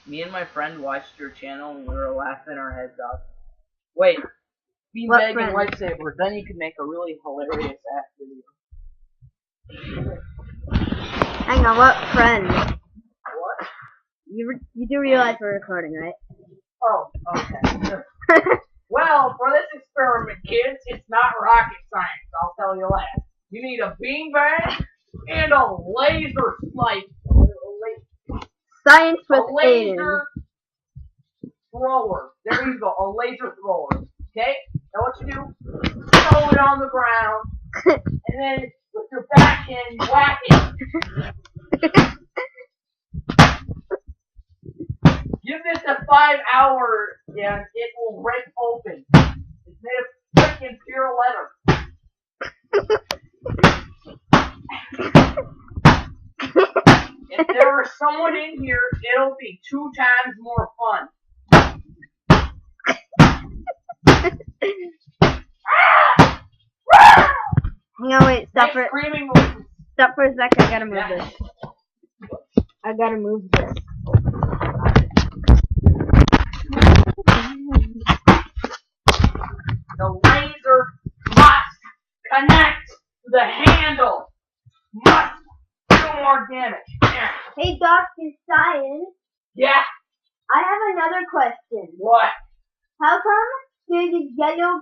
Me and my friend watched your channel and we were laughing our heads off. Wait, What beanbag and friend? lightsaber. Then you could make a really hilarious ass video. Hang on, what friend? What? You do realize we're recording, right? Oh, okay. Well, for this experiment, kids, it's not rocket science. I'll tell you that. You need a beanbag and a laser snipe. Science with A laser thrower. There you go, a laser thrower. Okay? Now what you do, throw it on the ground, and then with your backhand, you whack it. Give this a 5 hours, and it will break open. It's made of freaking pure leather. If there was someone in here, it'll be 2 times more fun. No, wait, stop for Screaming noises. stop for a sec. I gotta move this. I gotta move this. The laser must connect to the handle. Must do more damage. Hey, Dr. Science. Yeah. I have another question. What? How come there's a yellow?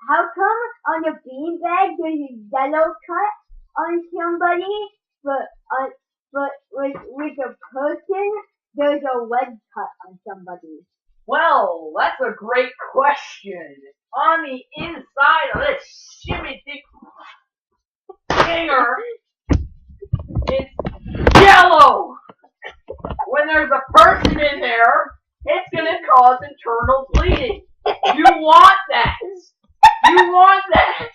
How come on your beanbag there's a yellow cut on somebody, but with a person there's a red cut on somebody? Well, that's a great question. On the inside of this shimmy dick finger, it's yellow. When there's a person in there, it's gonna cause internal bleeding. You want that. You want that.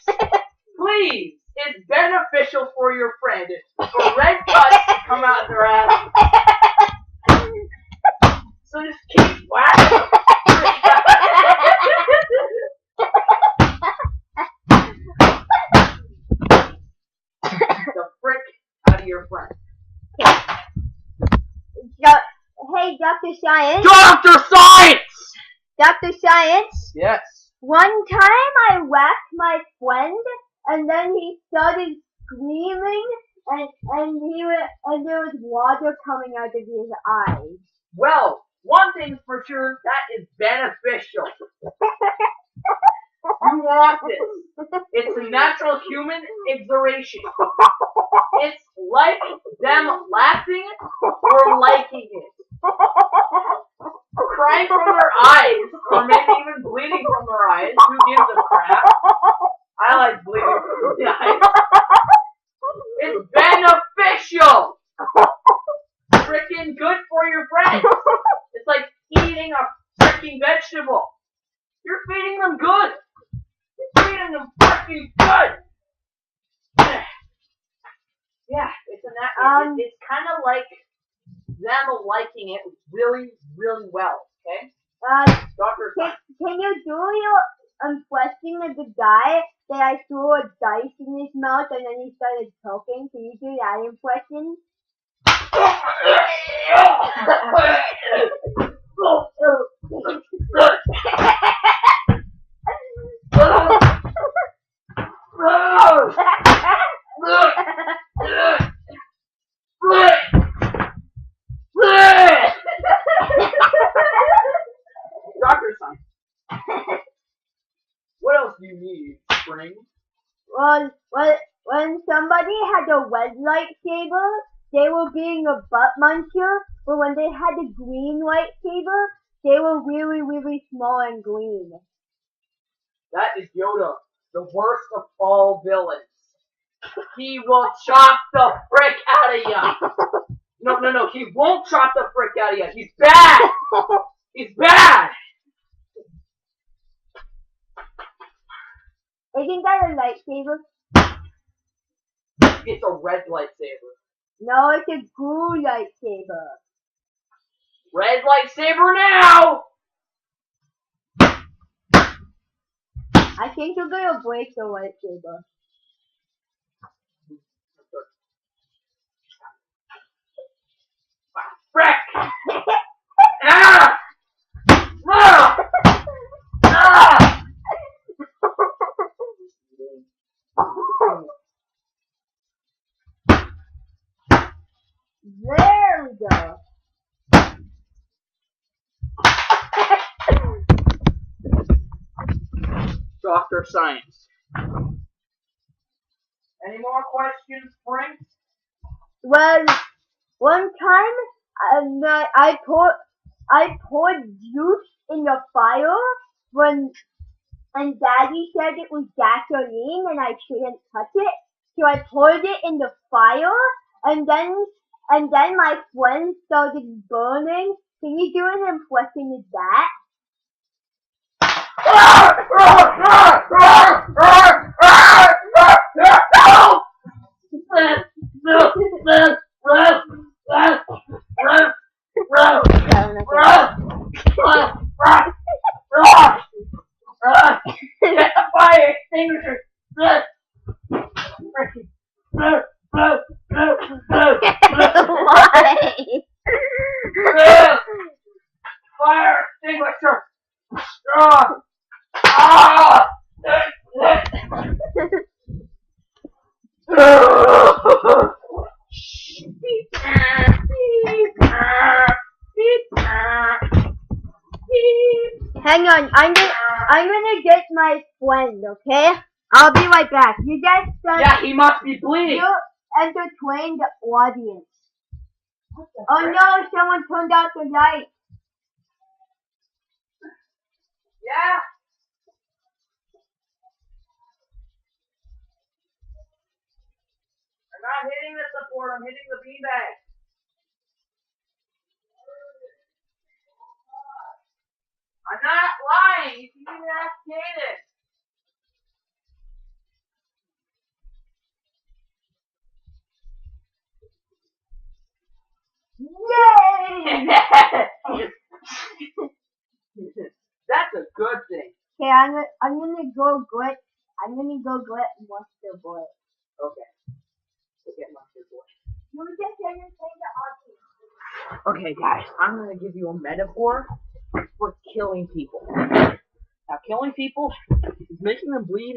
Please, it's beneficial for your friend for red cuts to come out their ass. So just keep whacking. The frick out of your friend. Hey, Dr. Science. Dr. Science! Dr. Science. Yes. One time I whacked my friend, and then he started screaming, and there was water coming out of his eyes. Well, one thing's for sure, that is beneficial. You want this. It's a natural human exhilaration. It's like them laughing or liking it. Crying from their eyes, or maybe even bleeding from their eyes. Who gives a crap? I like bleeding from the eyes. It's beneficial. Freaking good for your brain. It's like eating a freaking vegetable. You're feeding them good. You're feeding them freaking good. Yeah, it's kind of like them liking it really, really well. Okay. Dr. Can you do your impression of the guy that I threw a dice in his mouth and then he started choking? Can you do that impression? Dr. Science. What else do you need, Spring? Well, when somebody had a red lightsaber, they were being a butt muncher, but when they had a green lightsaber, they were really, really small and green. That is Yoda, the worst of all villains. He will chop the frick out of ya. No, he won't chop the frick out of ya. He's bad. He's bad. Isn't that a lightsaber? It's a red lightsaber. No, it's a blue lightsaber. Red lightsaber now! I think you're gonna break the lightsaber. Frick! though. Dr. Science. Any more questions, Frank? Well, one time I poured juice in the fire and Daddy said it was gasoline and I shouldn't touch it. So I poured it in the fire and then my friend started burning. Can you do an impression of that? Get the fire extinguisher! Why? Fire extinguisher! Hang on, I'm gonna get my friend, okay? I'll be right back. You guys Yeah, he must be bleeding. you entertain the audience. Oh no, someone turned out the light. Yeah. I'm not hitting the support, I'm hitting the beanbag. I'm not lying. You can even ask Kaden. Yay! That's a good thing. Okay, I'm gonna go get Monster Boy. Okay. We'll get Monster Boy. You just entertain the audience. Okay, guys, I'm gonna give you a metaphor for killing people. Now, killing people is making them bleed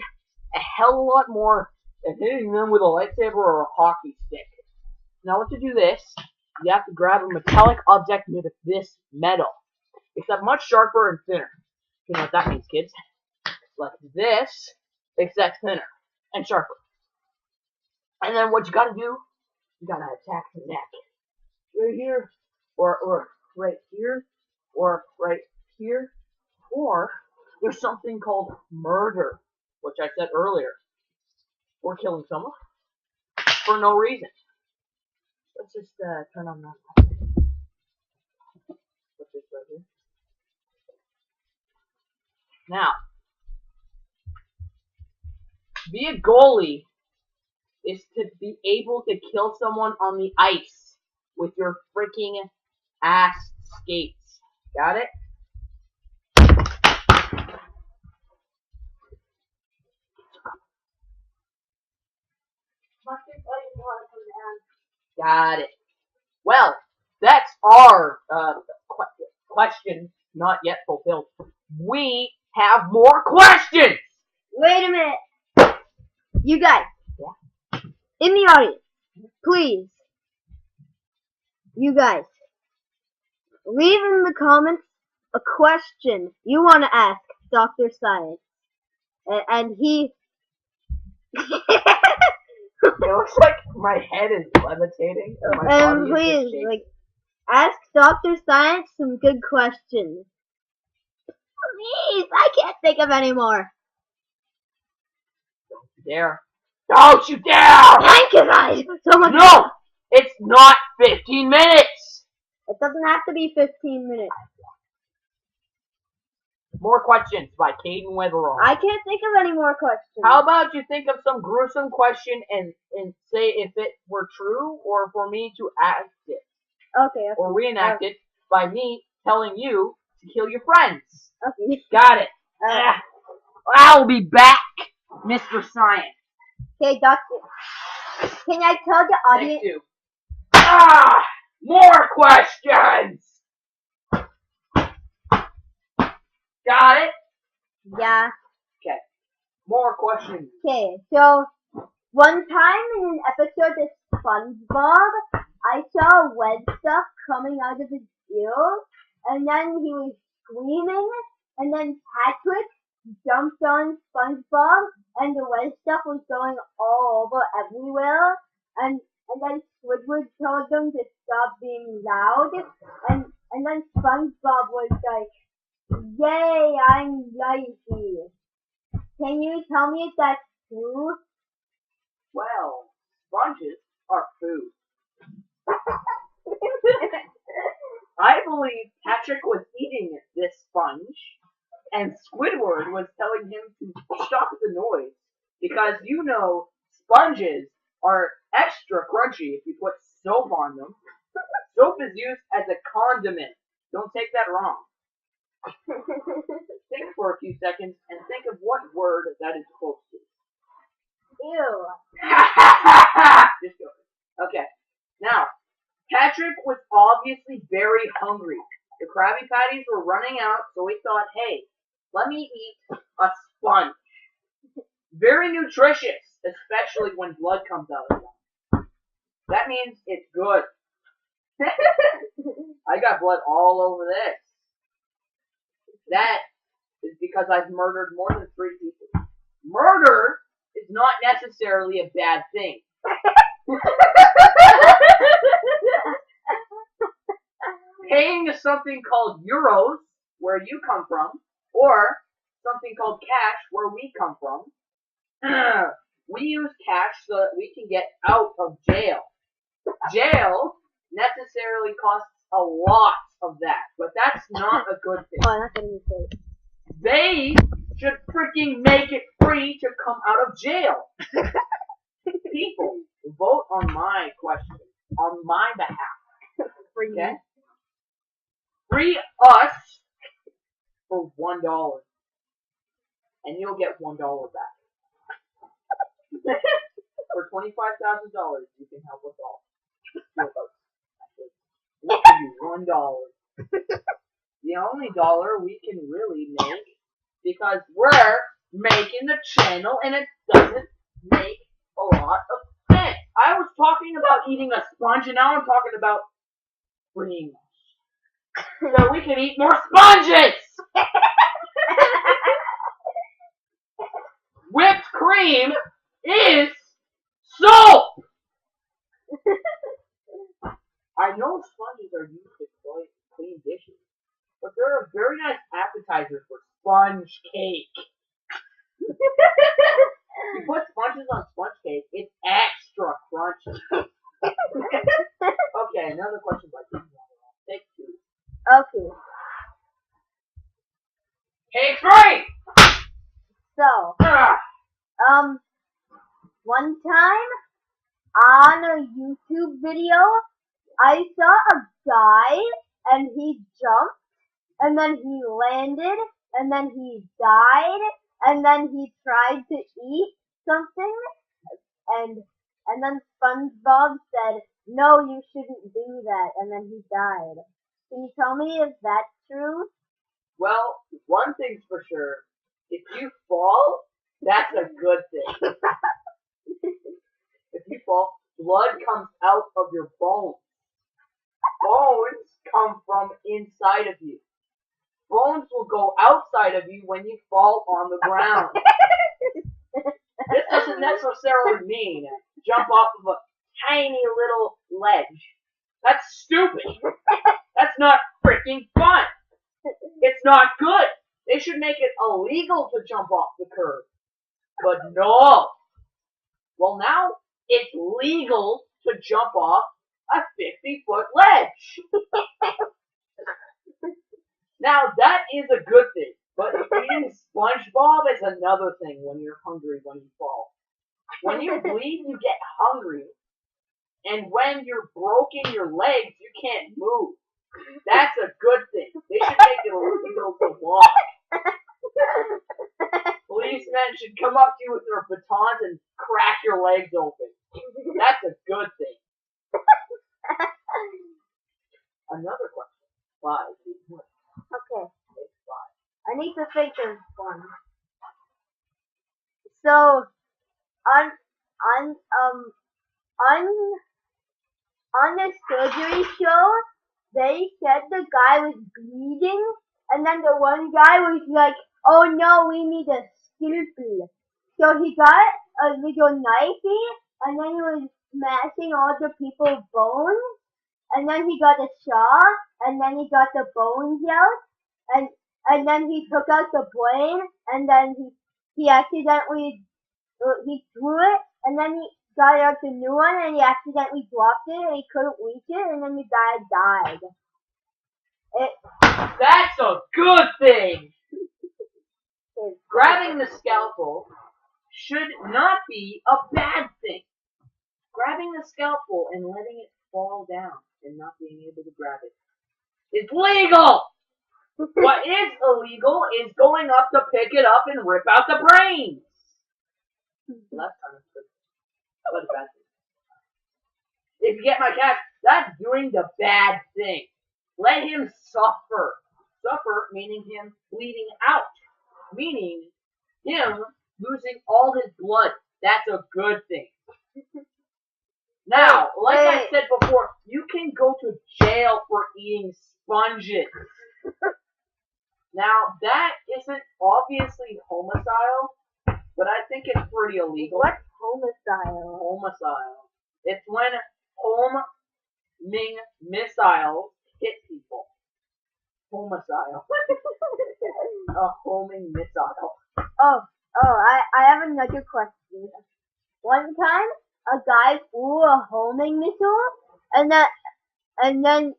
a hell of a lot more than hitting them with a lightsaber or a hockey stick. Now, to do this, you have to grab a metallic object made of this metal, except much sharper and thinner. You know what that means, kids? Like this, except thinner and sharper. And then what you gotta do, you gotta attack the neck. Right here, or right here, or right here, or there's something called murder, which I said earlier. Or killing someone for no reason. Let's just turn on that. Put this right here. Now, be a goalie is to be able to kill someone on the ice with your freaking ass skates. Got it? Got it. Well, that's our question not yet fulfilled. We have more questions! Wait a minute. You guys. Yeah. In the audience, please. You guys. Leave in the comments a question you want to ask Dr. Science. And he... It looks like my head is levitating. My body is please, shaking. like, ask Dr. Science some good questions. Please, I can't think of any more. Don't you dare. Don't you dare! Thank you guys so much. No! It's not 15 minutes! It doesn't have to be 15 minutes. More questions by Caden Weatherall. I can't think of any more questions. How about you think of some gruesome question and say if it were true or for me to act it? Okay. Or reenact it by me telling you to kill your friends. Okay. Got it. I'll be back, Mr. Science. Okay, Doctor. Can I tell the audience? Thank you. More questions. Got it? Yeah. Okay. More questions. Okay, so one time in an episode of SpongeBob, I saw red stuff coming out of his ears, and then he was screaming, and then Patrick jumped on SpongeBob, and the red stuff was going all over everywhere, and then Squidward told them to stop being loud, and then SpongeBob was like, "Yay, I'm lazy." Can you tell me if that's true? Well, sponges are food. I believe Patrick was eating this sponge, and Squidward was telling him to stop the noise because sponges are extra crunchy if you put soap on them. Soap is used as a condiment. Don't take that wrong. Think for a few seconds and think of what word that is close to. Ew. Just go. Okay. Now, Patrick was obviously very hungry. The Krabby Patties were running out, so he thought, hey, let me eat a sponge. Very nutritious, especially when blood comes out of them. That means it's good. I got blood all over this. That is because I've murdered more than 3 people. Murder is not necessarily a bad thing. Paying is something called euros, where you come from, or something called cash, where we come from. We use cash so that we can get out of jail. Jail necessarily costs a lot of that, but that's not a good thing. Oh, that's what you say. They should freaking make it free to come out of jail. People, vote on my question, on my behalf. Okay? Free us for $1, and you'll get $1 back. For $25,000, you can help us all. We'll give you $1. The only dollar we can really make, because we're making the channel and it doesn't make a lot of sense. I was talking about eating a sponge and now I'm talking about freeing us. So we can eat more sponges! Whipped cream is soap! I know sponges are used to clean dishes, but they're a very nice appetizer for sponge cake. You put sponges on sponge cake, it's extra crunchy. Okay, another question by you. Take 2. Okay. Cake 3! So, Ah, one time on a YouTube video, I saw a guy and he jumped and then he landed and then he died and then he tried to eat something and then SpongeBob said, "No, you shouldn't do that," and then he died. Can you tell me if that's true? well, one thing's for sure. If you fall, that's a good thing. If you fall, blood comes out of your bones. Bones come from inside of you. Bones will go outside of you when you fall on the ground. This doesn't necessarily mean jump off of a tiny little ledge. That's stupid. That's not freaking fun. It's not good. They should make it illegal to jump off the curb. But no. Well, now it's legal to jump off a 50-foot ledge. Now that is a good thing. But eating SpongeBob is another thing when you're hungry when you fall. When you bleed, you get hungry. And when you're broken your legs, you can't move. That's a good thing. They should make it illegal to walk. Policemen should come up to you with their batons and crack your legs open. That's a good thing. Another question. 5. Okay. I need to think of one. So, on on the surgery show, they said the guy was bleeding, and then the one guy was like, "Oh no, we need a scalpel." So he got a little knifey, and then he was smashing all the people's bones, and then he got a saw, and then he got the bones out, and and then he took out the brain, and then he accidentally he threw it, and then he got out the new one, and he accidentally dropped it, and he couldn't reach it, and then the guy died. It That's a good thing. is Grabbing the scalpel should not be a bad thing. Grabbing the scalpel and letting it fall down and not being able to grab it is legal. What is illegal is going up to pick it up and rip out the brains. Well, that's kind of good. What a bad thing. If you get my cat, that's doing the bad thing. Let him suffer. Suffer meaning him bleeding out. Meaning him losing all his blood. That's a good thing. Now, like I said before, you can go to jail for eating sponges. Now, that isn't obviously homicide, but I think it's pretty illegal. What's homicide? Homicide. It's when homing missiles hit people. Homicide. A homing missile. I have another question. One time, a guy threw a homing missile, and then,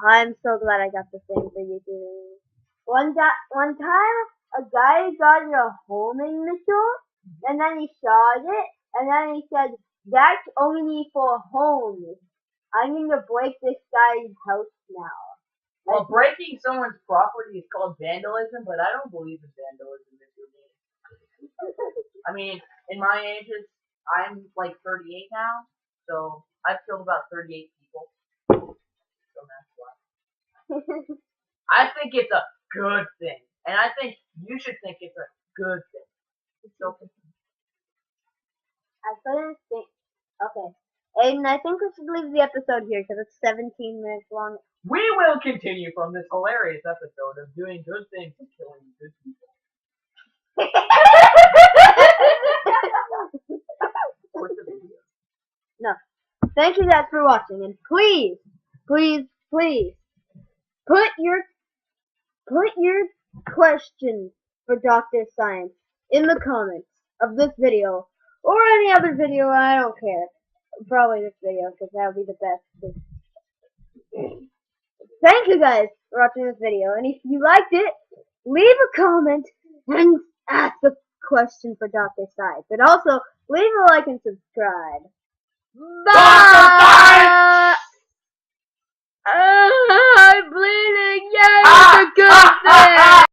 I'm so glad I got the thing for you too. One time, a guy got a homing missile, and then he shot it, and then he said, "That's only for homes. I'm gonna break this guy's house now." Well, breaking someone's property is called vandalism, but I don't believe in vandalism if you're me. I mean, in my ages, I'm like 38 now, so I've killed about 38 people. So that's why. I think it's a good thing, and I think you should think it's a good thing. So, I couldn't think. Okay. And I think we should leave the episode here because it's 17 minutes long. we will continue from this hilarious episode of doing good things and killing good people. What's the video? No. Thank you guys for watching, and please, please, please put your questions for Dr. Science in the comments of this video or any other video. I don't care. Probably this video because that'll be the best. Thank you guys for watching this video, and if you liked it, leave a comment and ask a question for Dr. Science, and also leave a like and subscribe. Bye! I'm bleeding! Yay! It's a good thing!